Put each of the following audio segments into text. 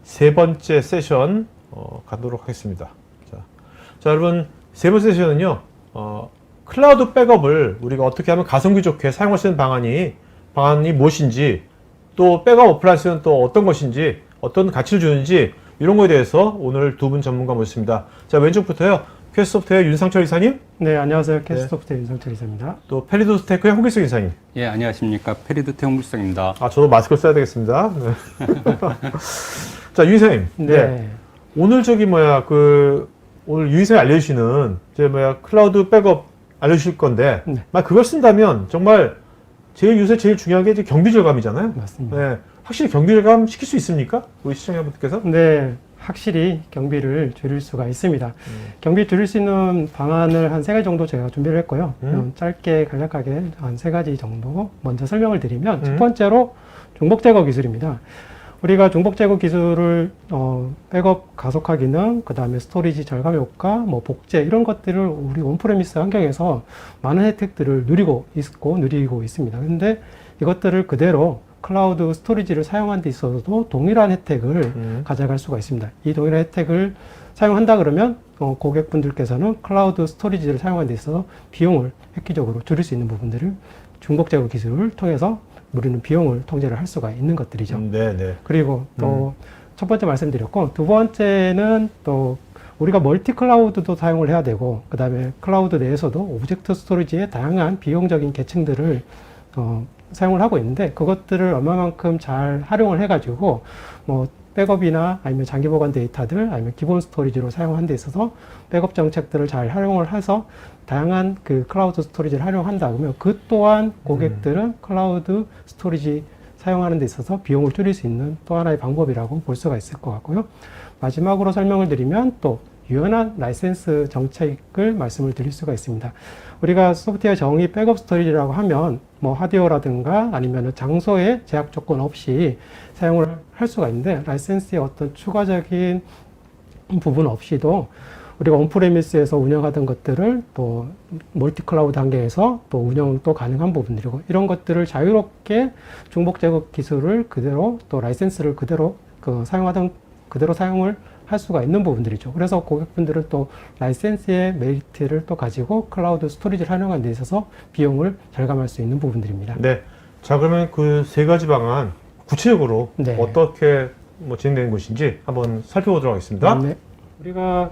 세 번째 세션 가도록 하겠습니다. 자, 여러분 세 번째 세션은요. 클라우드 백업을 우리가 어떻게 하면 가성비 좋게 사용할 수 있는 방안이 무엇인지, 또 백업 어플라이언스는 또 어떤 것인지, 어떤 가치를 주는지, 이런 거에 대해서 오늘 두 분 전문가 모셨습니다. 자, 왼쪽부터요. 퀘스트소프트의 윤상철 이사님. 네, 안녕하세요. 퀘스트소프트의 윤상철 이사입니다. 또 페리도스테크의 홍길석 이사님. 예, 안녕하십니까. 페리도테 홍길석입니다. 저도 마스크를 써야 되겠습니다. 네. 자, 윤 이사님. 네. 오늘 오늘 윤 이사님이 알려주시는 클라우드 백업 알려주실 건데, 그걸 쓴다면 정말 요새 제일 중요한 게 이제 경비 절감이잖아요. 맞습니다. 네. 확실히 경비 절감 시킬 수 있습니까? 우리 시청자분들께서? 네, 확실히 경비를 줄일 수가 있습니다. 경비 줄일 수 있는 방안을 한 3가지 정도 제가 준비를 했고요. 짧게 간략하게 한 3가지 정도 먼저 설명을 드리면, 첫 번째로 중복 제거 기술입니다. 우리가 중복 제거 기술을 백업 가속화 기능, 그 다음에 스토리지 절감 효과, 복제 이런 것들을 우리 온프레미스 환경에서 많은 혜택들을 누리고 있습니다. 근데 이것들을 그대로 클라우드 스토리지를 사용하는 데 있어서도 동일한 혜택을 가져갈 수가 있습니다. 이 동일한 혜택을 사용한다 그러면 고객분들께서는 클라우드 스토리지를 사용하는 데 있어서 비용을 획기적으로 줄일 수 있는 부분들을 중복 제거 기술을 통해서 우리는 비용을 통제를 할 수가 있는 것들이죠. 네. 그리고 또 첫 번째 말씀드렸고, 두 번째는 또 우리가 멀티 클라우드도 사용을 해야 되고, 그 다음에 클라우드 내에서도 오브젝트 스토리지의 다양한 비용적인 계층들을 사용을 하고 있는데, 그것들을 얼마만큼 잘 활용을 해가지고 백업이나 아니면 장기 보관 데이터들, 아니면 기본 스토리지로 사용하는 데 있어서 백업 정책들을 잘 활용을 해서 다양한 그 클라우드 스토리지를 활용한다 그러면, 그 또한 고객들은 클라우드 스토리지 사용하는 데 있어서 비용을 줄일 수 있는 또 하나의 방법이라고 볼 수가 있을 것 같고요. 마지막으로 설명을 드리면 또 유연한 라이센스 정책을 말씀을 드릴 수가 있습니다. 우리가 소프트웨어 정의 백업 스토리지라고 하면 하드웨어라든가 아니면 장소의 제약 조건 없이 사용을 할 수가 있는데, 라이센스의 어떤 추가적인 부분 없이도 우리가 온프레미스에서 운영하던 것들을 또 멀티 클라우드 단계에서 또 운영도 가능한 부분들이고, 이런 것들을 자유롭게 중복 제거 기술을 그대로 또 라이센스를 그대로 사용하던 그대로 사용을 할 수가 있는 부분들이죠. 그래서 고객분들은 또 라이센스의 메리트를 또 가지고 클라우드 스토리지를 활용하는 데 있어서 비용을 절감할 수 있는 부분들입니다. 네. 자, 그러면 그 3가지 방안 구체적으로 어떻게 진행되는 것인지 한번 살펴보도록 하겠습니다. 네. 우리가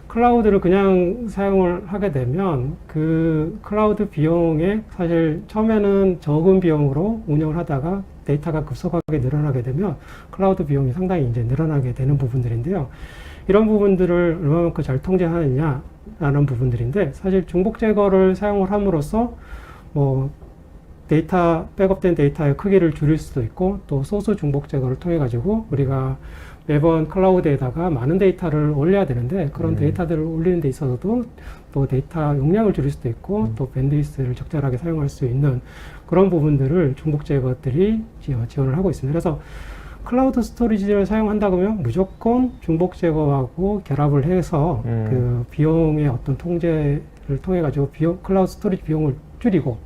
클라우드를 그냥 사용을 하게 되면 그 클라우드 비용에 사실 처음에는 적은 비용으로 운영을 하다가 데이터가 급속하게 늘어나게 되면 클라우드 비용이 상당히 이제 늘어나게 되는 부분들인데요. 이런 부분들을 얼마만큼 잘 통제하느냐라는 부분들인데, 사실 중복 제거를 사용을 함으로써 백업된 데이터의 크기를 줄일 수도 있고, 또 소스 중복 제거를 통해 가지고 우리가 매번 클라우드에다가 많은 데이터를 올려야 되는데, 그런 데이터들을 올리는 데 있어서도 또 데이터 용량을 줄일 수도 있고, 또 밴드위스를 적절하게 사용할 수 있는 그런 부분들을 중복 제거들이 지원을 하고 있습니다. 그래서 클라우드 스토리지를 사용한다 그러면 무조건 중복 제거하고 결합을 해서 그 비용의 어떤 통제를 통해 가지고 클라우드 스토리지 비용을 줄이고,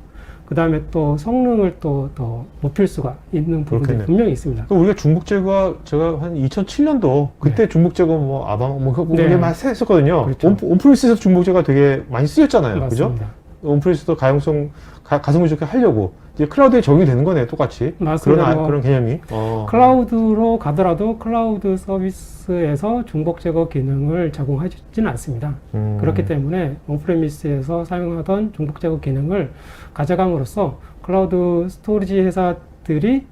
그 다음에 또 성능을 또 더 높일 수가 있는 부분이 분명히 있습니다. 우리가 중복 제거, 제가 한 2007년도 그때 중복 제거 많이 했었거든요. 그렇죠. 온프리스에서 중복 제거가 되게 많이 쓰였잖아요. 맞습니다. 그죠? 온프리스도 가성비 좋게 하려고 이제 클라우드에 적용이 되는 거네요, 똑같이. 맞습니다. 그런 개념이. 클라우드로 가더라도 클라우드 서비스에서 중복 제거 기능을 제공하지는 않습니다. 그렇기 때문에 온프레미스에서 사용하던 중복 제거 기능을 가져감으로써 클라우드 스토리지 회사들이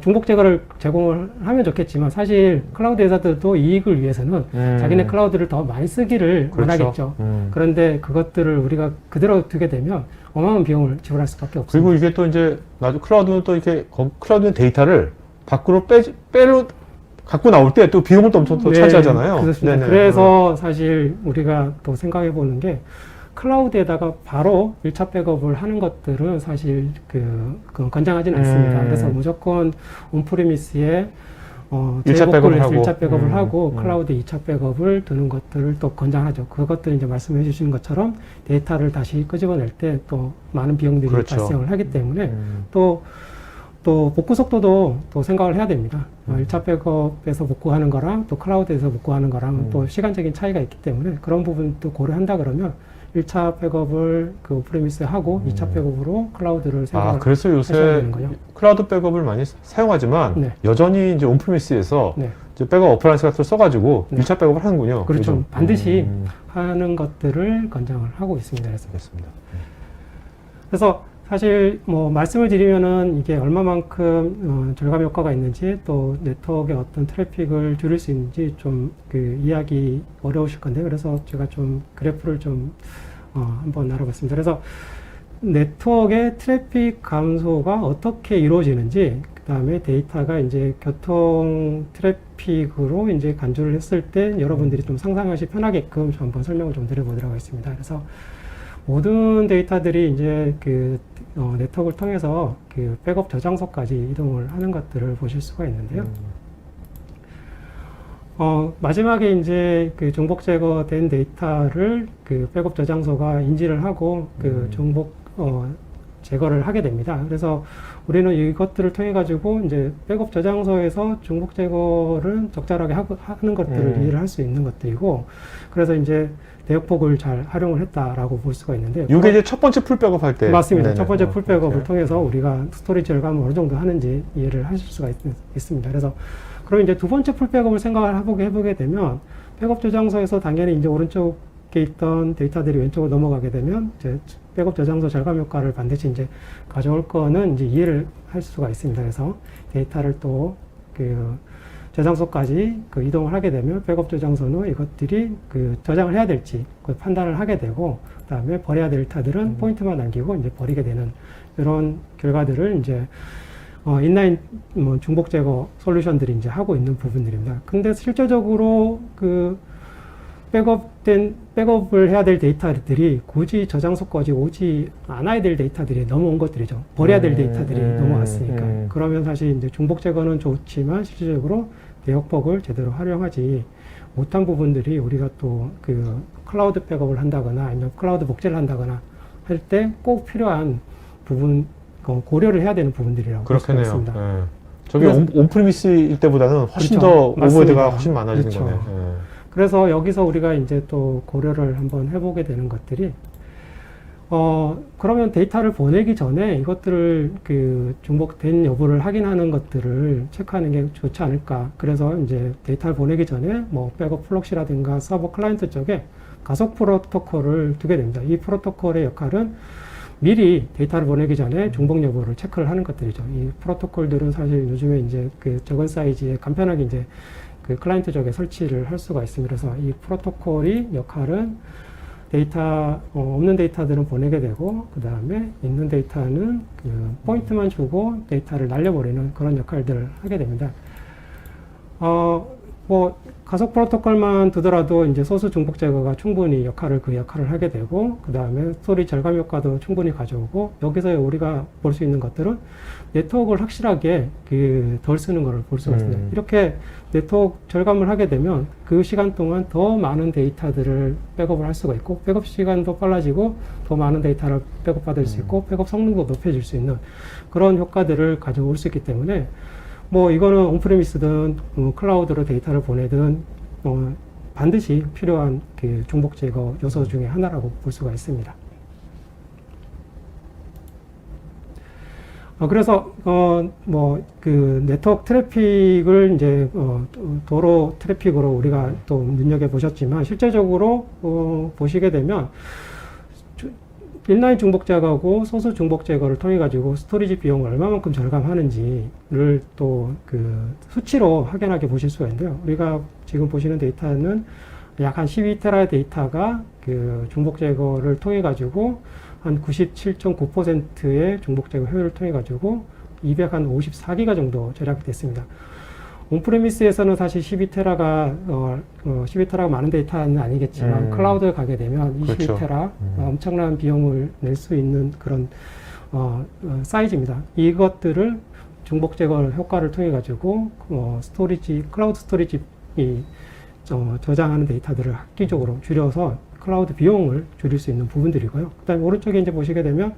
중복 제거를 제공을 하면 좋겠지만, 사실 클라우드 회사들도 이익을 위해서는 자기네 클라우드를 더 많이 쓰기를 원하겠죠. 그런데 그것들을 우리가 그대로 두게 되면 어마어마한 비용을 지불할 수밖에 없습니다. 그리고 이게 또 이제 클라우드는 또 이렇게 클라우드는 데이터를 밖으로 갖고 나올 때 또 비용을 또 엄청 또 차지하잖아요. 그렇습니다. 네네. 그래서 사실 우리가 또 생각해 보는 게, 클라우드에다가 바로 1차 백업을 하는 것들은 사실 그건 권장하지는 않습니다. 그래서 무조건 온프리미스에 1차 백업을 하고, 1차 백업을 하고 클라우드 2차 백업을 두는 것들을 또 권장하죠. 그것들은 이제 말씀해 주신 것처럼 데이터를 다시 끄집어낼 때 또 많은 비용들이 발생을 하기 때문에 또 또 복구 속도도 또 생각을 해야 됩니다. 1차 백업에서 복구하는 거랑 또 클라우드에서 복구하는 거랑 또 시간적인 차이가 있기 때문에 그런 부분도 고려한다 그러면 1차 백업을 그 오프리미스에 하고 2차 백업으로 클라우드를 생각을 그래서 하셔야 요새 되는 거죠. 클라우드 백업을 많이 사용하지만 네. 여전히 이제 온프리미스에서 네. 이제 백업 어플라이언스 같은 걸 써가지고 네. 1차 백업을 하는군요. 그렇죠. 요즘. 반드시 하는 것들을 권장을 하고 있습니다. 그래서. 알겠습니다. 그래서 사실 뭐 말씀을 드리면은 이게 얼마만큼 절감 효과가 있는지 또 네트워크의 어떤 트래픽을 줄일 수 있는지 좀 그 이해하기 어려우실 건데 그래서 제가 좀 그래프를 좀 한번 알아봤습니다. 그래서 네트워크의 트래픽 감소가 어떻게 이루어지는지 그 다음에 데이터가 이제 교통 트래픽으로 이제 간주를 했을 때 여러분들이 좀 상상하시 편하게끔 좀 한번 설명을 좀 드려보도록 하겠습니다. 그래서 모든 데이터들이 이제 그 네트워크를 통해서 그 백업 저장소까지 이동을 하는 것들을 보실 수가 있는데요. 마지막에 이제 그 중복 제거된 데이터를 그 백업 저장소가 인지를 하고 그 중복 제거를 하게 됩니다. 그래서 우리는 이것들을 통해 가지고 이제 백업 저장소에서 중복 제거를 적절하게 하는 것들을 이해를 할 수 있는 것들이고, 그래서 이제 대역폭을 잘 활용을 했다라고 볼 수가 있는데, 이게 이제 첫 번째 풀 백업 할 때. 맞습니다. 네네. 첫 번째 풀 백업을 그렇죠. 통해서 우리가 스토리지 절감을 어느 정도 하는지 이해를 하실 수가 있습니다. 그래서 그럼 이제 두 번째 풀 백업을 생각을 해보게 되면 백업 저장소에서 당연히 이제 오른쪽에 있던 데이터들이 왼쪽으로 넘어가게 되면 이제 백업 저장소 절감 효과를 반드시 이제 가져올 거는 이제 이해를 할 수가 있습니다. 그래서 데이터를 또 그 저장소까지 그 이동을 하게 되면 백업 저장소는 이것들이 그 저장을 해야 될지 그 판단을 하게 되고, 그 다음에 버려야 될 데이터들은 포인트만 남기고 이제 버리게 되는 이런 결과들을 이제 인라인 뭐 중복 제거 솔루션들이 이제 하고 있는 부분들입니다. 근데 실제적으로 그 백업을 해야 될 데이터들이 굳이 저장소까지 오지 않아야 될 데이터들이 넘어온 것들이죠. 버려야 될 데이터들이 넘어왔으니까. 그러면 사실 이제 중복 제거는 좋지만 실질적으로 대역폭을 제대로 활용하지 못한 부분들이 우리가 또 그 클라우드 백업을 한다거나 아니면 클라우드 복제를 한다거나 할 때 꼭 필요한 부분, 고려를 해야 되는 부분들이라고 볼 수가 그렇겠네요. 있습니다. 예. 저게 온프리미스일 때보다는 훨씬 그렇죠. 더 오버헤드가 맞습니다. 훨씬 많아지는 그렇죠. 거네요. 그래서 여기서 우리가 이제 또 고려를 한번 해보게 되는 것들이, 그러면 데이터를 보내기 전에 이것들을 그 중복된 여부를 확인하는 것들을 체크하는 게 좋지 않을까. 그래서 이제 데이터를 보내기 전에 뭐 백업 플럭시라든가 서버 클라이언트 쪽에 가속 프로토콜을 두게 됩니다. 이 프로토콜의 역할은 미리 데이터를 보내기 전에 중복 여부를 체크를 하는 것들이죠. 이 프로토콜들은 사실 요즘에 이제 그 적은 사이즈에 간편하게 이제 그 클라이언트 쪽에 설치를 할 수가 있습니다. 그래서 이 프로토콜이 역할은 데이터, 없는 데이터들은 보내게 되고, 그 다음에 있는 데이터는 그 포인트만 주고 데이터를 날려버리는 그런 역할들을 하게 됩니다. 뭐, 가속 프로토콜만 두더라도 이제 소수 중복 제거가 충분히 그 역할을 하게 되고, 그 다음에 스토리 절감 효과도 충분히 가져오고, 여기서 우리가 볼 수 있는 것들은 네트워크를 확실하게 덜 쓰는 것을 볼 수가 있습니다. 이렇게 네트워크 절감을 하게 되면 그 시간 동안 더 많은 데이터들을 백업을 할 수가 있고, 백업 시간도 빨라지고, 더 많은 데이터를 백업받을 수 있고, 백업 성능도 높여질 수 있는 그런 효과들을 가져올 수 있기 때문에, 뭐 이거는 온프리미스든 클라우드로 데이터를 보내든 반드시 필요한 그 중복 제거 요소 중에 하나라고 볼 수가 있습니다. 그래서 뭐 그 네트워크 트래픽을 이제 도로 트래픽으로 우리가 또 눈여겨 보셨지만, 실제적으로 보시게 되면 인라인 중복 제거하고 소수 중복 제거를 통해 가지고 스토리지 비용을 얼마만큼 절감하는지를 또 그 수치로 확연하게 보실 수가 있는데요. 우리가 지금 보시는 데이터는 약 한 12테라 데이터가 그 중복 제거를 통해 가지고 한 97.9%의 중복 제거 효율을 통해 가지고 254기가 정도 절약이 됐습니다. 온프레미스에서는 사실 12테라가 많은 데이터는 아니겠지만 클라우드에 가게 되면 22테라 그렇죠. 엄청난 비용을 낼 수 있는 그런 사이즈입니다. 이것들을 중복 제거 효과를 통해 가지고 클라우드 스토리지 저장하는 데이터들을 획기적으로 줄여서 클라우드 비용을 줄일 수 있는 부분들이고요. 그다음에 오른쪽에 이제 보시게 되면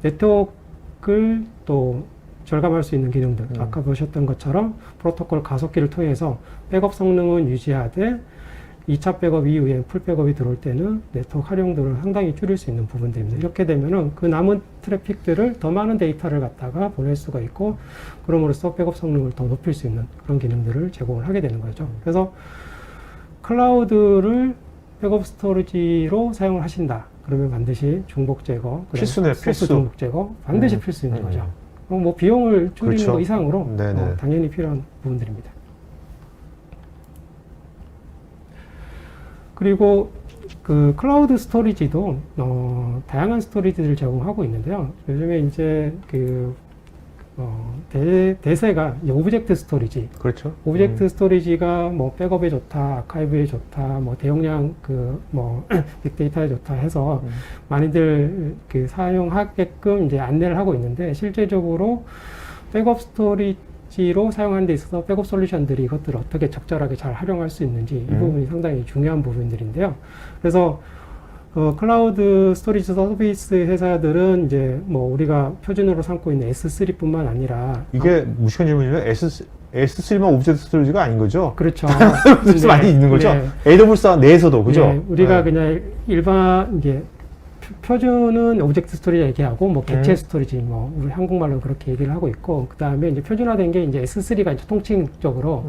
네트워크를 또 절감할 수 있는 기능들, 아까 보셨던 것처럼 프로토콜 가속기를 통해서 백업 성능은 유지하되 2차 백업 이후에 풀 백업이 들어올 때는 네트워크 활용도를 상당히 줄일 수 있는 부분들입니다. 이렇게 되면은 그 남은 트래픽들을 더 많은 데이터를 갖다가 보낼 수가 있고, 그럼으로써 백업 성능을 더 높일 수 있는 그런 기능들을 제공을 하게 되는 거죠. 그래서 클라우드를 백업 스토리지로 사용을 하신다. 그러면 반드시 중복 제거, 필수네, 소스 필수. 중복 제거 반드시 필수인 거죠. 뭐 비용을 줄이는 그렇죠. 거 이상으로 네네. 당연히 필요한 부분들입니다. 그리고 그 클라우드 스토리지도 다양한 스토리지를 제공하고 있는데요. 요즘에 이제 그 대세가 이제 오브젝트 스토리지. 그렇죠. 오브젝트 스토리지가 뭐 백업에 좋다, 아카이브에 좋다, 뭐 대용량 그 뭐 빅데이터에 좋다 해서 많이들 그 사용하게끔 이제 안내를 하고 있는데, 실제적으로 백업 스토리지로 사용하는 데 있어서 백업 솔루션들이 이것들을 어떻게 적절하게 잘 활용할 수 있는지 이 부분이 상당히 중요한 부분들인데요. 그래서 클라우드 스토리지 서비스 회사들은 이제 뭐 우리가 표준으로 삼고 있는 S3뿐만 아니라 이게 무식한 질문이면 S3만 오브젝트 스토리지가 아닌 거죠? 그렇죠. 네. 많이 있는 거죠? 네. AWS 내에서도 그죠? 네, 우리가 네. 그냥 일반 이게 표준은 오브젝트 스토리지 얘기하고 뭐 객체 스토리지 뭐 우리 한국말로 그렇게 얘기를 하고 있고, 그 다음에 이제 표준화된 게 이제 S3가 이제 통칭적으로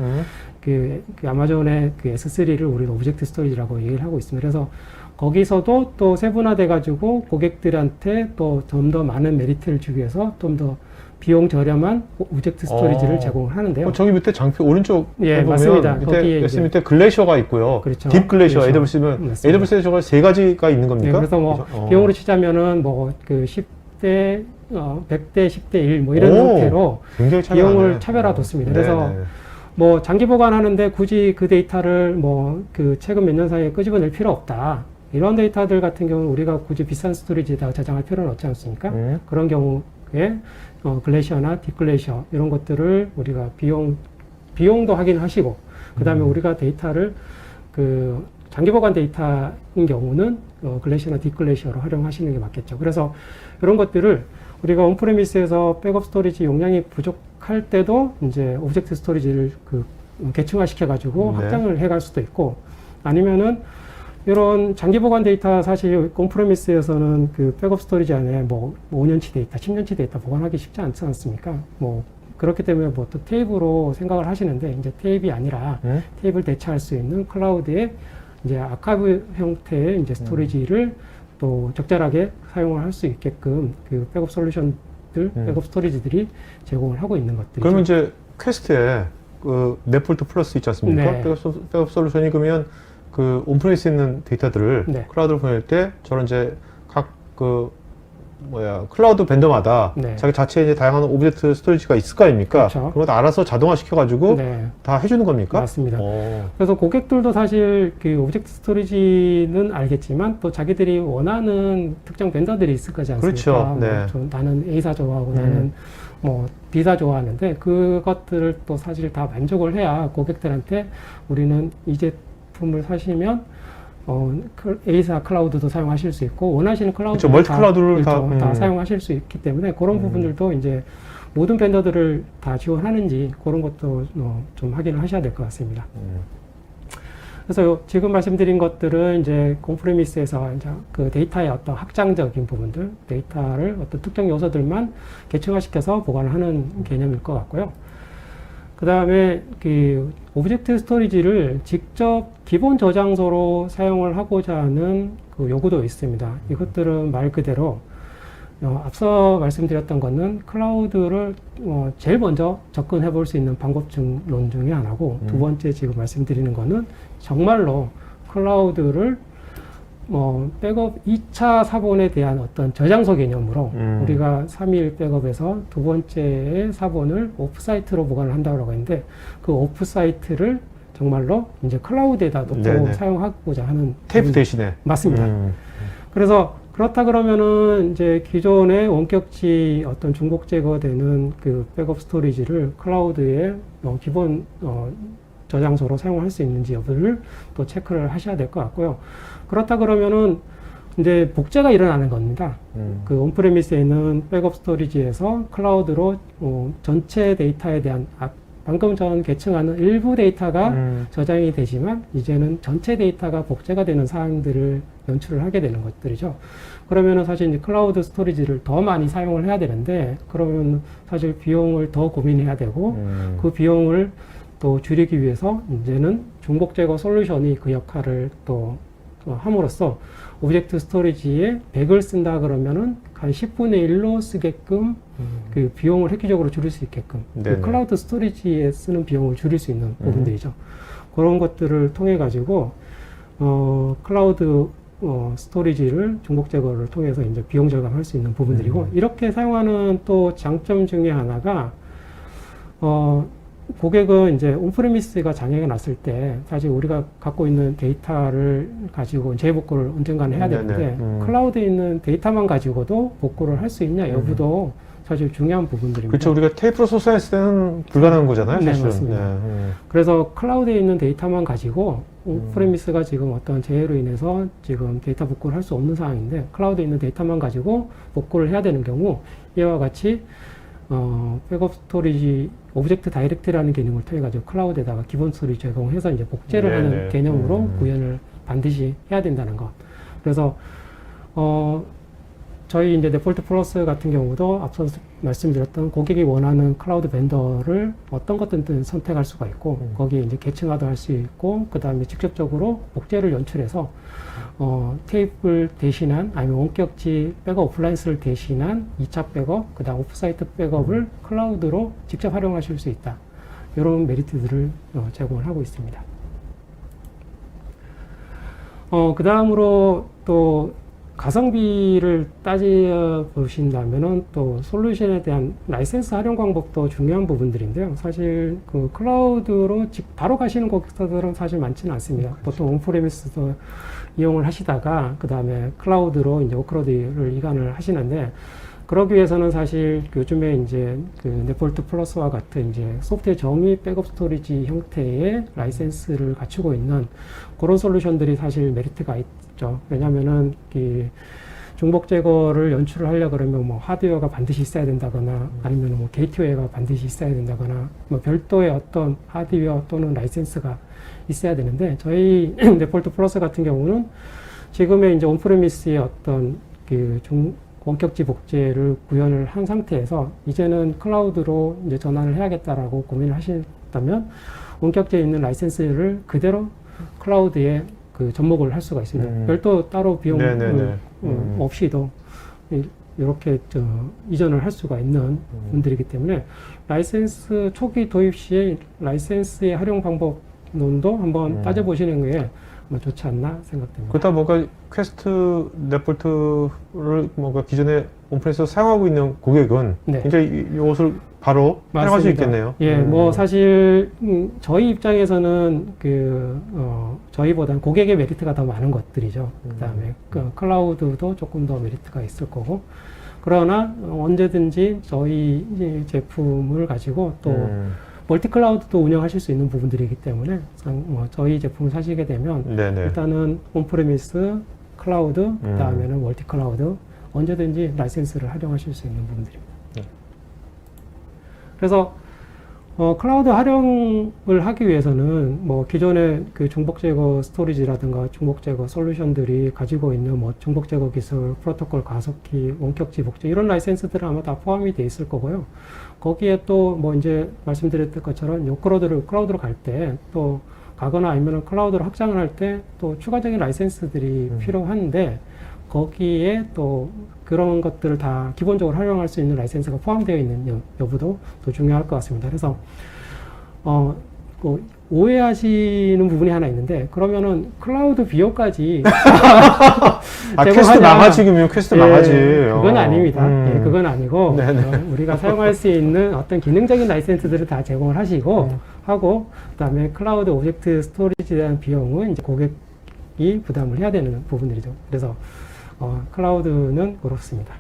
그 아마존의 그 S3를 우리는 오브젝트 스토리지라고 얘기를 하고 있습니다. 그래서 거기서도 또 세분화돼 가지고 고객들한테 또 좀 더 많은 메리트를 주기 위해서 좀 더 비용 저렴한 오브젝트 스토리지를 제공을 하는데요. 저기 밑에 장표 오른쪽 예, 보면 맞습니다. 밑에 거기에 S 이제 밑에 글래셔가 있고요. 그렇죠. 딥 글래셔, 글래셔. AWS면 맞습니다. AWS에 저거 세 가지가 있는 겁니까? 네, 그래서 뭐 그죠? 비용으로 치자면은 뭐 그 10대 100대 10대 1 뭐 이런 오, 형태로 굉장히 차별하네. 비용을 차별화뒀습니다. 그래서 네네. 뭐 장기 보관하는데 굳이 그 데이터를 뭐 그 최근 몇 년 사이에 끄집어낼 필요 없다. 이런 데이터들 같은 경우는 우리가 굳이 비싼 스토리지에다가 저장할 필요는 없지 않습니까? 그런 경우에 글래시어나 딥글래시어 이런 것들을 우리가 비용도 확인하시고, 그 다음에 우리가 데이터를 그 장기 보관 데이터인 경우는 글래시어나 딥글래시어로 활용하시는 게 맞겠죠. 그래서 이런 것들을 우리가 온프레미스에서 백업 스토리지 용량이 부족할 때도 이제 오브젝트 스토리지를 그 계층화 시켜가지고 네. 확장을 해갈 수도 있고, 아니면은 이런 장기 보관 데이터, 사실 온프레미스에서는 그 백업 스토리지 안에 뭐 5년치 데이터, 10년치 데이터 보관하기 쉽지 않지 않습니까? 뭐 그렇기 때문에 뭐 또 테이프로 생각을 하시는데, 이제 테이프이 아니라 테이프를 대체할 수 있는 클라우드에 이제 아카이브 형태의 이제 스토리지를 또 적절하게 사용을 할 수 있게끔 그 백업 솔루션들, 백업 스토리지들이 제공을 하고 있는 것들이죠. 그러면 이제 퀘스트에 그 넷폴트 플러스 있지 않습니까? 네. 백업 솔루션이 그러면 그 온프레미스에 있는 데이터들을 네. 클라우드로 보낼 때 저런 이제 각 그 클라우드 벤더마다 네. 자기 자체의 이제 다양한 오브젝트 스토리지가 있을 거 아닙니까? 그렇죠. 그걸 알아서 자동화 시켜가지고 네. 다 해주는 겁니까? 맞습니다. 오. 그래서 고객들도 사실 그 오브젝트 스토리지는 알겠지만 또 자기들이 원하는 특정 벤더들이 있을 거지 않습니까? 그렇죠. 네. 뭐 좀 나는 A사 좋아하고 나는 뭐 B사 좋아하는데, 그것들을 또 사실 다 만족을 해야 고객들한테 우리는 이 제품을 사시면 A사 클라우드도 사용하실 수 있고 원하시는 클라우드 그렇죠. 멀티 클라우드를 다 사용하실 수 있기 때문에 그런 부분들도 이제 모든 벤더들을 다 지원하는지 그런 것도 좀 확인을 하셔야 될 것 같습니다. 그래서 지금 말씀드린 것들은 이제 온프레미스에서 이제 그 데이터의 어떤 확장적인 부분들, 데이터를 어떤 특정 요소들만 계층화시켜서 보관하는 개념일 것 같고요. 그 다음에 그 오브젝트 스토리지를 직접 기본 저장소로 사용을 하고자 하는 그 요구도 있습니다. 이것들은 말 그대로 앞서 말씀드렸던 거는 클라우드를 제일 먼저 접근해 볼 수 있는 방법론 중에 하나고, 두 번째 지금 말씀드리는 거는 정말로 클라우드를 백업 2차 사본에 대한 어떤 저장소 개념으로 우리가 3일 백업에서 두 번째의 사본을 오프사이트로 보관을 한다고 했는데, 그 오프사이트를 정말로 이제 클라우드에다 놓고 네네. 사용하고자 하는 테이프 대신에. 맞습니다. 그래서 그렇다 그러면은 이제 기존의 원격지 어떤 중복 제거되는 그 백업 스토리지를 클라우드에 기본 저장소로 사용할 수 있는지 여부를 또 체크를 하셔야 될 것 같고요. 그렇다 그러면은 이제 복제가 일어나는 겁니다. 그 온프레미스에 있는 백업 스토리지에서 클라우드로 전체 데이터에 대한 방금 전 계층하는 일부 데이터가 저장이 되지만 이제는 전체 데이터가 복제가 되는 사항들을 연출을 하게 되는 것들이죠. 그러면은 사실 이제 클라우드 스토리지를 더 많이 사용을 해야 되는데 그러면 사실 비용을 더 고민해야 되고 그 비용을 또 줄이기 위해서 이제는 중복 제거 솔루션이 그 역할을 또 함으로써 오브젝트 스토리지에 100을 쓴다 그러면은 한 10분의 1로 쓰게끔 그 비용을 획기적으로 줄일 수 있게끔 그 클라우드 스토리지에 쓰는 비용을 줄일 수 있는 부분들이죠. 그런 것들을 통해 가지고 클라우드 스토리지를 중복 제거를 통해서 이제 비용 절감할 수 있는 부분들이고 이렇게 사용하는 또 장점 중에 하나가 고객은 이제 온프레미스가 장애가 났을 때 사실 우리가 갖고 있는 데이터를 가지고 재복구를 언젠가는 해야 되는데 클라우드에 있는 데이터만 가지고도 복구를 할 수 있냐 여부도 사실 중요한 부분들입니다. 그렇죠. 우리가 테이프로 소스했을 때는 불가능한 거잖아요. 네, 사실은. 맞습니다. 그래서 클라우드에 있는 데이터만 가지고 온프레미스가 지금 어떤 재해로 인해서 지금 데이터 복구를 할 수 없는 상황인데 클라우드에 있는 데이터만 가지고 복구를 해야 되는 경우 이와 같이 백업 스토리지 오브젝트 다이렉트라는 개념을 통해 가지고 클라우드에다가 기본 스토리지 제공해서 이제 복제를 하는 개념으로 구현을 반드시 해야 된다는 것. 그래서 저희 이제 데폴트 플러스 같은 경우도 앞서 말씀드렸던 고객이 원하는 클라우드 벤더를 어떤 것든 선택할 수가 있고 거기에 이제 계층화도 할 수 있고 그 다음에 직접적으로 복제를 연출해서 테이프를 대신한 아니면 원격지 백업 오프라인스를 대신한 2차 백업 그 다음 오프사이트 백업을 클라우드로 직접 활용하실 수 있다. 이런 메리트들을 제공을 하고 있습니다. 그 다음으로 또 가성비를 따져보신다면은 또 솔루션에 대한 라이센스 활용 방법도 중요한 부분들인데요. 사실 그 클라우드로 바로 가시는 고객사들은 사실 많지는 않습니다. 보통 온프레미스도 이용을 하시다가 그 다음에 클라우드로 이제 워크로드를 이관을 하시는데 그러기 위해서는 사실 요즘에 이제 그 데폴트 플러스와 같은 이제 소프트웨어 정의 백업 스토리지 형태의 라이센스를 갖추고 있는 그런 솔루션들이 사실 메리트가 있죠. 왜냐면은 이 중복 제거를 연출을 하려 그러면 뭐 하드웨어가 반드시 있어야 된다거나 아니면 뭐 게이트웨이가 반드시 있어야 된다거나 뭐 별도의 어떤 하드웨어 또는 라이센스가 있어야 되는데 저희 데폴트 플러스 같은 경우는 지금의 이제 온프레미스의 어떤 그 원격지 복제를 구현을 한 상태에서 이제는 클라우드로 이제 전환을 해야겠다라고 고민을 하신다면 원격지에 있는 라이센스를 그대로 클라우드에 그 접목을 할 수가 있습니다. 별도 따로 비용 없이도 이렇게 이전을 할 수가 있는 분들이기 때문에 라이센스 초기 도입 시에 라이센스의 활용 방법론도 한번 따져보시는 게 좋지 않나 생각됩니다. 그렇다 뭔가 퀘스트 데폴트를 뭔가 기존에 온프레미스 사용하고 있는 고객은 굉장히 이것을 바로 활용할 수 있겠네요. 예, 뭐 사실 저희 입장에서는 저희보다는 고객의 메리트가 더 많은 것들이죠. 그다음에 클라우드도 조금 더 메리트가 있을 거고. 그러나 언제든지 저희 제품을 가지고 또 멀티 클라우드도 운영하실 수 있는 부분들이기 때문에 저희 제품을 사시게 되면 일단은 온프레미스, 클라우드, 그 다음에는 멀티 클라우드 언제든지 라이센스를 활용하실 수 있는 부분들입니다. 그래서 클라우드 활용을 하기 위해서는 뭐 기존의 그 중복 제거 스토리지라든가 중복 제거 솔루션들이 가지고 있는 뭐 중복 제거 기술, 프로토콜 가속기, 원격지 복제 이런 라이센스들은 아마 다 포함이 돼 있을 거고요. 거기에 또 뭐 이제 말씀드렸던 것처럼 클라우드로 갈 때 또 가거나 아니면 클라우드로 확장을 할 때 또 추가적인 라이센스들이 필요한데 거기에 또 그런 것들을 다 기본적으로 활용할 수 있는 라이센스가 포함되어 있는 여부도 또 중요할 것 같습니다. 그래서 오해하시는 부분이 하나 있는데 그러면은 클라우드 비용까지 퀘스트 망하지면 퀘스트 망하지. 그건 아닙니다. 예, 그건 아니고 우리가 사용할 수 있는 어떤 기능적인 라이센스들을 다 제공을 하시고 하고 그다음에 클라우드 오브젝트 스토리지에 대한 비용은 이제 고객이 부담을 해야 되는 부분들이죠. 그래서 클라우드는 그렇습니다.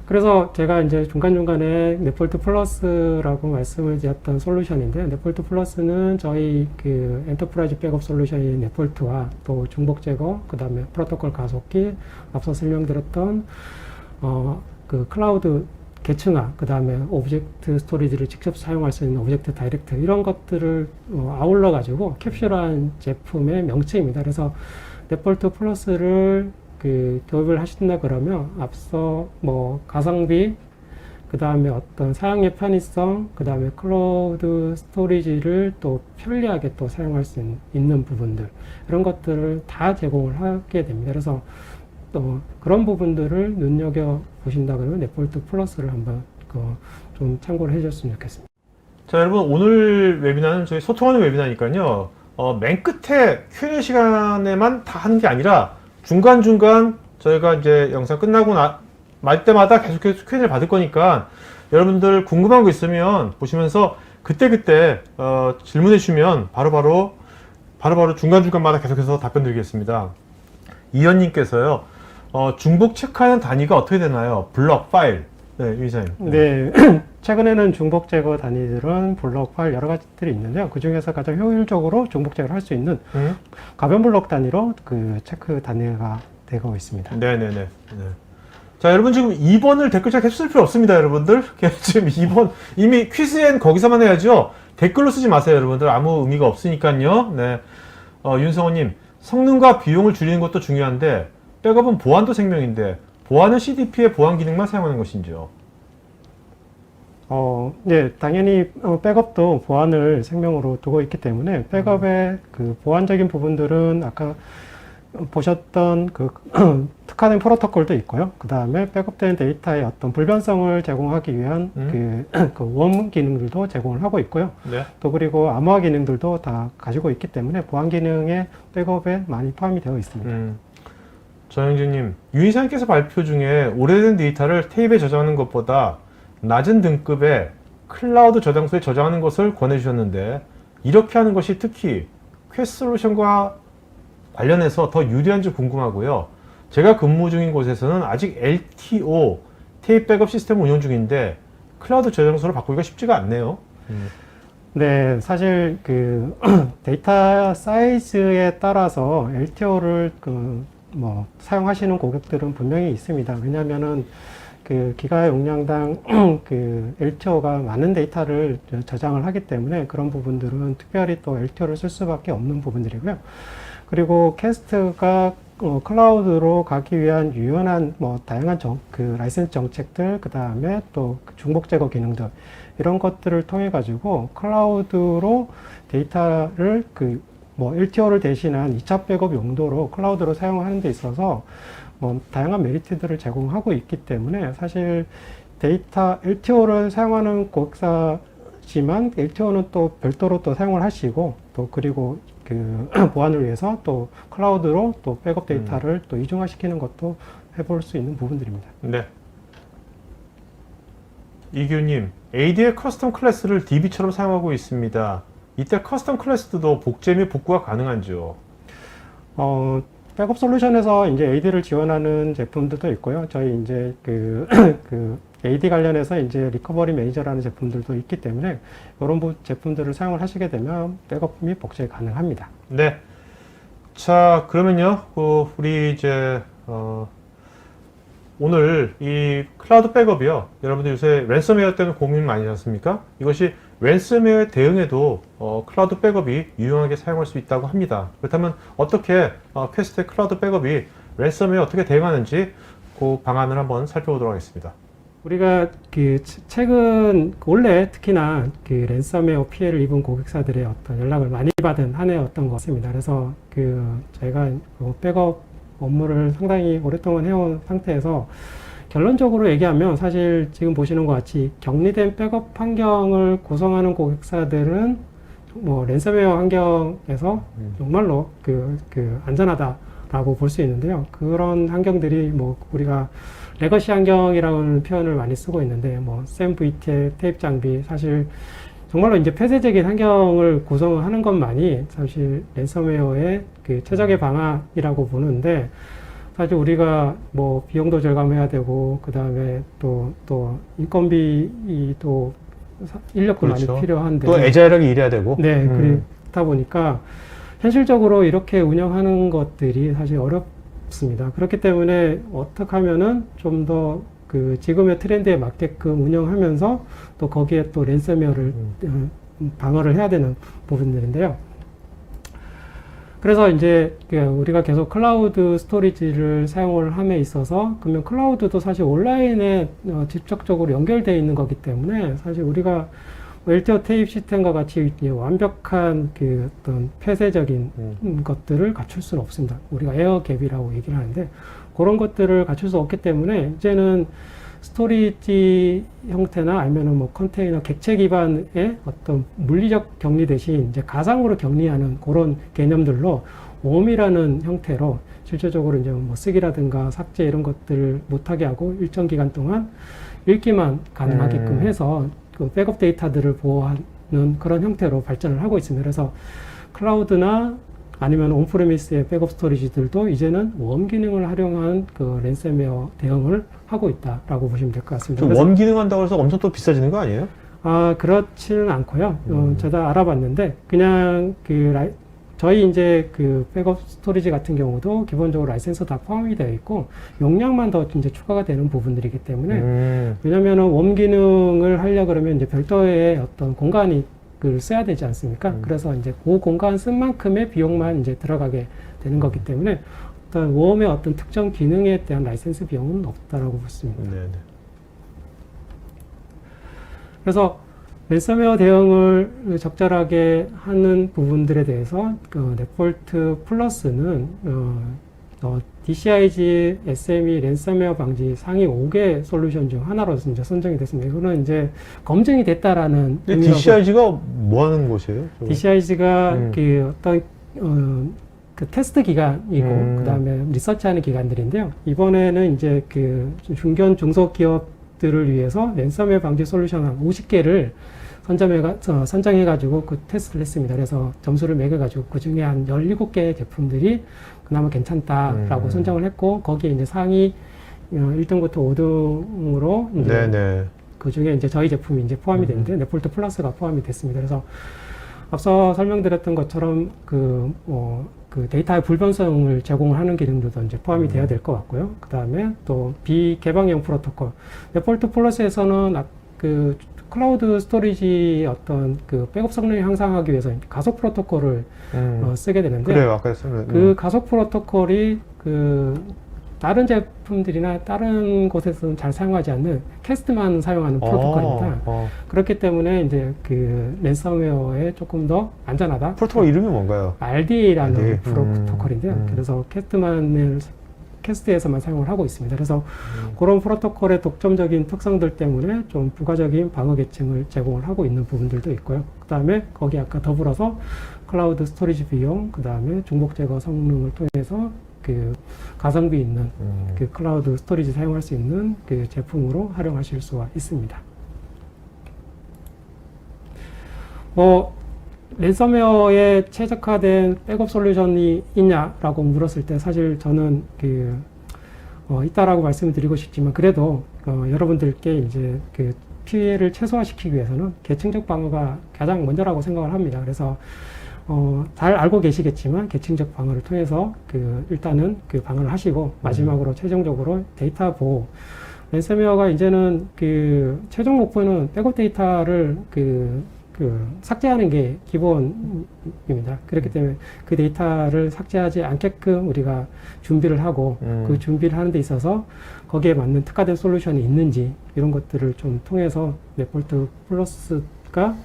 그래서 제가 이제 중간중간에 넷폴트 플러스라고 말씀을 드렸던 솔루션인데, 넷폴트 플러스는 저희 그 엔터프라이즈 백업 솔루션인 넷폴트와 또 중복 제거, 그 다음에 프로토콜 가속기, 앞서 설명드렸던 그 클라우드 계층화, 그 다음에 오브젝트 스토리지를 직접 사용할 수 있는 오브젝트 다이렉트, 이런 것들을 아울러 가지고 캡슐한 제품의 명칭입니다. 그래서 넷폴트 플러스를 도입을 하신다 그러면 앞서 뭐 가성비, 그 다음에 어떤 사용의 편의성, 그 다음에 클라우드 스토리지를 또 편리하게 또 사용할 수 있는 부분들, 이런 것들을 다 제공을 하게 됩니다. 그래서 또 그런 부분들을 눈여겨 보신다 그러면 넷폴트 플러스를 한번 좀 참고를 해줬으면 좋겠습니다. 자, 여러분, 오늘 웨비나는 저희 소통하는 웨비나니까요. 맨 끝에 Q&A 시간에만 다 하는 게 아니라 중간중간 저희가 이제 영상 끝나고 말 때마다 계속해서 Q&A를 받을 거니까 여러분들 궁금한 거 있으면 보시면서 그때그때 질문해 주시면 바로바로 중간중간마다 계속해서 답변 드리겠습니다. 이현님께서요, 중복 체크하는 단위가 어떻게 되나요? 블럭, 파일. 네, 유 이사님. 네, 최근에는 중복 제거 단위들은 블록, 파일 여러 가지들이 있는데요. 그 중에서 가장 효율적으로 중복 제거를 할 수 있는 가변 블록 단위로 그 체크 단위가 되고 있습니다. 네네네. 네. 자, 여러분 지금 2번을 댓글창에 쓸 필요 없습니다, 여러분들. 지금 2번 이미 퀴즈엔 거기서만 해야죠. 댓글로 쓰지 마세요, 여러분들. 아무 의미가 없으니까요. 네. 윤성호님, 성능과 비용을 줄이는 것도 중요한데 백업은 보안도 생명인데 보안은 CDP의 보안 기능만 사용하는 것인지요? 네, 당연히 백업도 보안을 생명으로 두고 있기 때문에 백업의 그 보안적인 부분들은 아까 보셨던 그 특화된 프로토콜도 있고요. 그 다음에 백업된 데이터의 어떤 불변성을 제공하기 위한 그 웜 기능들도 제공을 하고 있고요. 네. 또 그리고 암호화 기능들도 다 가지고 있기 때문에 보안 기능의 백업에 많이 포함이 되어 있습니다. 전영진님, 유이사님께서 발표 중에 오래된 데이터를 테이프에 저장하는 것보다 낮은 등급의 클라우드 저장소에 저장하는 것을 권해주셨는데 이렇게 하는 것이 특히 퀘스트 솔루션과 관련해서 더 유리한지 궁금하고요. 제가 근무 중인 곳에서는 아직 LTO 테이프 백업 시스템을 운영 중인데 클라우드 저장소를 바꾸기가 쉽지가 않네요. 네, 사실 그 데이터 사이즈에 따라서 LTO를 사용하시는 고객들은 분명히 있습니다. 왜냐하면은 그 기가 용량당 그 LTO가 많은 데이터를 저장을 하기 때문에 그런 부분들은 특별히 또 LTO를 쓸 수밖에 없는 부분들이고요. 그리고 캐스트가 클라우드로 가기 위한 유연한 다양한 라이센스 정책들, 그 다음에 또 중복 제거 기능들, 이런 것들을 통해 가지고 클라우드로 데이터를 LTO를 대신한 2차 백업 용도로 클라우드로 사용하는 데 있어서 다양한 메리트들을 제공하고 있기 때문에 사실 데이터 LTO를 사용하는 고객사지만 LTO는 또 별도로 또 사용을 하시고 또 그리고 그 보안을 위해서 또 클라우드로 또 백업 데이터를 또 이중화시키는 것도 해볼 수 있는 부분들입니다. 네. 이규님, AD의 커스텀 클래스를 DB처럼 사용하고 있습니다. 이때 커스텀 클래스도 복제 및 복구가 가능한지요? 백업 솔루션에서 이제 AD를 지원하는 제품들도 있고요. 저희 이제 그 AD 관련해서 이제 리커버리 매니저라는 제품들도 있기 때문에 이런 제품들을 사용을 하시게 되면 백업 및 복제 가능합니다. 네. 자, 그러면요, 우리 이제 오늘 이 클라우드 백업이요. 여러분들 요새 랜섬웨어 때문에 고민 많이 하셨습니까? 이것이 랜섬웨어에 대응해도 클라우드 백업이 유용하게 사용할 수 있다고 합니다. 그렇다면 어떻게 퀘스트의 클라우드 백업이 랜섬웨어에 어떻게 대응하는지 그 방안을 한번 살펴보도록 하겠습니다. 우리가 최근 원래 특히나 랜섬웨어 피해를 입은 고객사들의 어떤 연락을 많이 받은 한 해였던 것 같습니다. 그래서 저희가 백업 업무를 상당히 오랫동안 해온 상태에서 결론적으로 얘기하면 사실 지금 보시는 것 같이 격리된 백업 환경을 구성하는 고객사들은 랜섬웨어 환경에서 정말로 안전하다라고 볼 수 있는데요. 그런 환경들이 우리가 레거시 환경이라는 표현을 많이 쓰고 있는데 SAM, VTL, 테이프 장비, 사실 정말로 이제 폐쇄적인 환경을 구성하는 것만이 사실 랜섬웨어의 최적의 방안이라고 보는데 사실 우리가 뭐 비용도 절감해야 되고 그 다음에 또 인건비도 인력도 그렇죠. 많이 필요한데 또 애자일하게 일해야 되고. 네, 그렇다 보니까 현실적으로 이렇게 운영하는 것들이 사실 어렵습니다. 그렇기 때문에 어떻게 하면은 좀 더 그 지금의 트렌드에 맞게끔 운영하면서 또 거기에 또 랜섬웨어를 방어를 해야 되는 부분들인데요. 그래서 이제 우리가 계속 클라우드 스토리지를 사용을 함에 있어서 그러면 클라우드도 사실 온라인에 직접적으로 연결되어 있는 거기 때문에 사실 우리가 LTO 테이프 시스템과 같이 완벽한 그 어떤 폐쇄적인 것들을 갖출 수는 없습니다. 우리가 에어갭이라고 얘기를 하는데 그런 것들을 갖출 수 없기 때문에 이제는 스토리지 형태나 아니면은 뭐 컨테이너 객체 기반의 어떤 물리적 격리 대신 이제 가상으로 격리하는 그런 개념들로 웜이라는 형태로 실질적으로 이제 뭐 쓰기라든가 삭제 이런 것들을 못하게 하고 일정 기간 동안 읽기만 가능하게끔 해서 그 백업 데이터들을 보호하는 그런 형태로 발전을 하고 있습니다. 그래서 클라우드나 아니면 온프레미스의 백업 스토리지들도 이제는 웜 기능을 활용한 그 랜섬웨어 대응을 하고 있다라고 보시면 될 것 같습니다. 웜 기능 한다고 해서 엄청 또 비싸지는 거 아니에요? 그렇지는 않고요. 제가 알아봤는데 그냥 저희 이제 그 백업 스토리지 같은 경우도 기본적으로 라이센스 다 포함이 되어 있고 용량만 더 이제 추가가 되는 부분들이기 때문에 왜냐면은 웜 기능을 하려 그러면 이제 별도의 어떤 공간이 써야 되지 않습니까? 그래서 이제 그 공간 쓴 만큼의 비용만 이제 들어가게 되는 거기 때문에 어떤 웜의 어떤 특정 기능에 대한 라이센스 비용은 없다라고 보습니다. 네네. 그래서 랜섬웨어 대응을 적절하게 하는 부분들에 대해서 그 넷폴트 플러스는 DCIG SME 랜섬웨어 방지 상위 5개 솔루션 중 하나로 이제 선정이 됐습니다. 이거는 이제 검증이 됐다라는. 근데 DCIG가 뭐 하는 곳이에요? DCIG가 그 어떤 그 테스트 기관이고 그다음에 리서치하는 기관들인데요. 이번에는 이제 그 중견 중소기업들을 위해서 랜섬웨어 방지 솔루션 한 50개를 선정해가지고 그 테스트를 했습니다. 그래서 점수를 매겨가지고 그 중에 한 17개의 제품들이 그나마 괜찮다라고 선정을 했고, 거기에 이제 상위 1등부터 5등으로 이제 그 중에 이제 저희 제품이 이제 포함이 되는데, 넷폴트 플러스가 포함이 됐습니다. 그래서 앞서 설명드렸던 것처럼 그 데이터의 불변성을 제공을 하는 기능들도 이제 포함이 돼야 될 것 같고요. 그 다음에 또 비개방형 프로토콜. 넷폴트 플러스에서는 그 클라우드 스토리지 어떤 그 백업 성능을 향상하기 위해서 가속 프로토콜을 쓰게 되는데, 그래요, 아까 했었는데 그 가속 프로토콜이 그 다른 제품들이나 다른 곳에서는 잘 사용하지 않는 캐스트만 사용하는 프로토콜입니다. 그렇기 때문에 이제 그 랜섬웨어에 조금 더 안전하다. 프로토콜 이름이 뭔가요? RD라는 프로토콜인데요. 그래서 캐스트에서만 사용을 하고 있습니다. 그래서 그런 프로토콜의 독점적인 특성들 때문에 좀 부가적인 방어 계층을 제공을 하고 있는 부분들도 있고요. 그 다음에 거기 아까 더불어서 클라우드 스토리지 비용, 그 다음에 중복 제거 성능을 통해서 그 가성비 있는 그 클라우드 스토리지 사용할 수 있는 그 제품으로 활용하실 수가 있습니다. 랜섬웨어에 최적화된 백업 솔루션이 있냐라고 물었을 때 사실 저는 있다라고 말씀을 드리고 싶지만, 그래도 여러분들께 이제 그 피해를 최소화시키기 위해서는 계층적 방어가 가장 먼저라고 생각을 합니다. 그래서 잘 알고 계시겠지만 계층적 방어를 통해서 일단은 그 방어를 하시고, 마지막으로 최종적으로 데이터 보호. 랜섬웨어가 이제는 최종 목표는 백업 데이터를 삭제하는 게 기본입니다. 그렇기 때문에 그 데이터를 삭제하지 않게끔 우리가 준비를 하고, 그 준비를 하는 데 있어서 거기에 맞는 특화된 솔루션이 있는지, 이런 것들을 좀 통해서 넷폴트 플러스가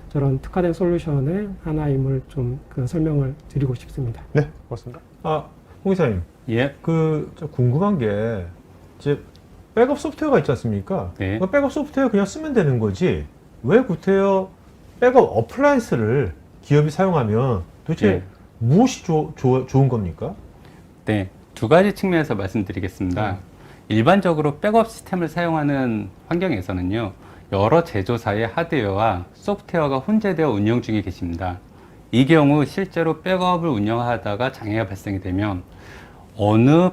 저런 특화된 솔루션의 하나임을 좀 설명을 드리고 싶습니다. 네, 고맙습니다. 홍 이사님. 예. 좀 궁금한 게, 이제 백업 소프트웨어가 있지 않습니까? 네. 그 백업 소프트웨어 그냥 쓰면 되는 거지, 왜 구태여 백업 어플라이언스를 기업이 사용하면 도대체 네. 무엇이 좋은 겁니까? 네, 두 가지 측면에서 말씀드리겠습니다. 일반적으로 백업 시스템을 사용하는 환경에서는요, 여러 제조사의 하드웨어와 소프트웨어가 혼재되어 운영 중에 계십니다. 이 경우 실제로 백업을 운영하다가 장애가 발생이 되면 어느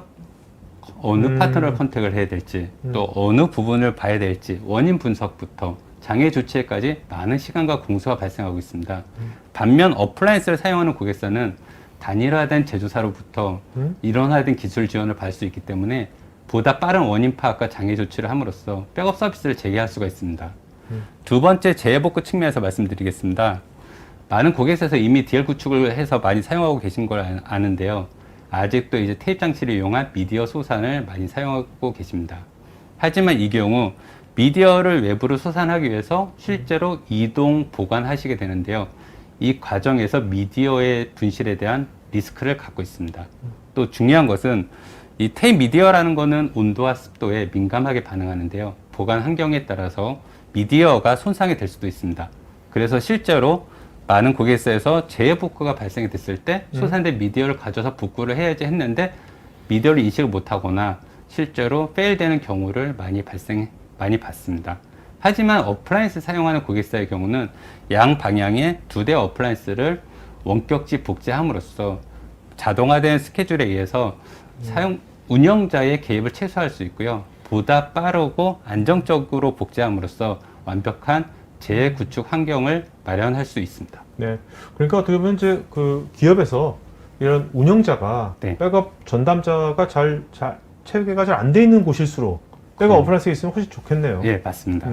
어느 파트너를 컨택을 해야 될지, 또 어느 부분을 봐야 될지, 원인 분석부터 장애 조치에까지 많은 시간과 공소가 발생하고 있습니다. 반면 어플라이언스를 사용하는 고객사는 단일화된 제조사로부터 일원화된 기술 지원을 받을 수 있기 때문에 보다 빠른 원인 파악과 장애 조치를 함으로써 백업 서비스를 재개할 수가 있습니다. 두 번째 재해복구 측면에서 말씀드리겠습니다. 많은 고객사에서 이미 DL 구축을 해서 많이 사용하고 계신 걸 아는데요. 아직도 이제 테이프 장치를 이용한 미디어 소산을 많이 사용하고 계십니다. 하지만 이 경우 미디어를 외부로 소산하기 위해서 실제로 이동 보관하시게 되는데요. 이 과정에서 미디어의 분실에 대한 리스크를 갖고 있습니다. 또 중요한 것은 이 테이프 미디어라는 거는 온도와 습도에 민감하게 반응하는데요. 보관 환경에 따라서 미디어가 손상이 될 수도 있습니다. 그래서 실제로 많은 고객사에서 재해복구가 발생이 됐을 때 소산된 미디어를 가져서 복구를 해야지 했는데 미디어를 인식을 못하거나 실제로 페일되는 경우를 많이 봤습니다. 하지만 어플라이언스 사용하는 고객사의 경우는 양 방향의 2대 어플라이언스를 원격지 복제함으로써 자동화된 스케줄에 의해서 운영자의 개입을 최소화할 수 있고요. 보다 빠르고 안정적으로 복제함으로써 완벽한 재구축 환경을 마련할 수 있습니다. 네. 그러니까 어떻게 보면 이제 그 기업에서 이런 운영자가 네. 백업 전담자가 체계가 잘 안 돼 있는 곳일수록 백업 어플라이언스가 있으면 훨씬 좋겠네요. 예, 맞습니다.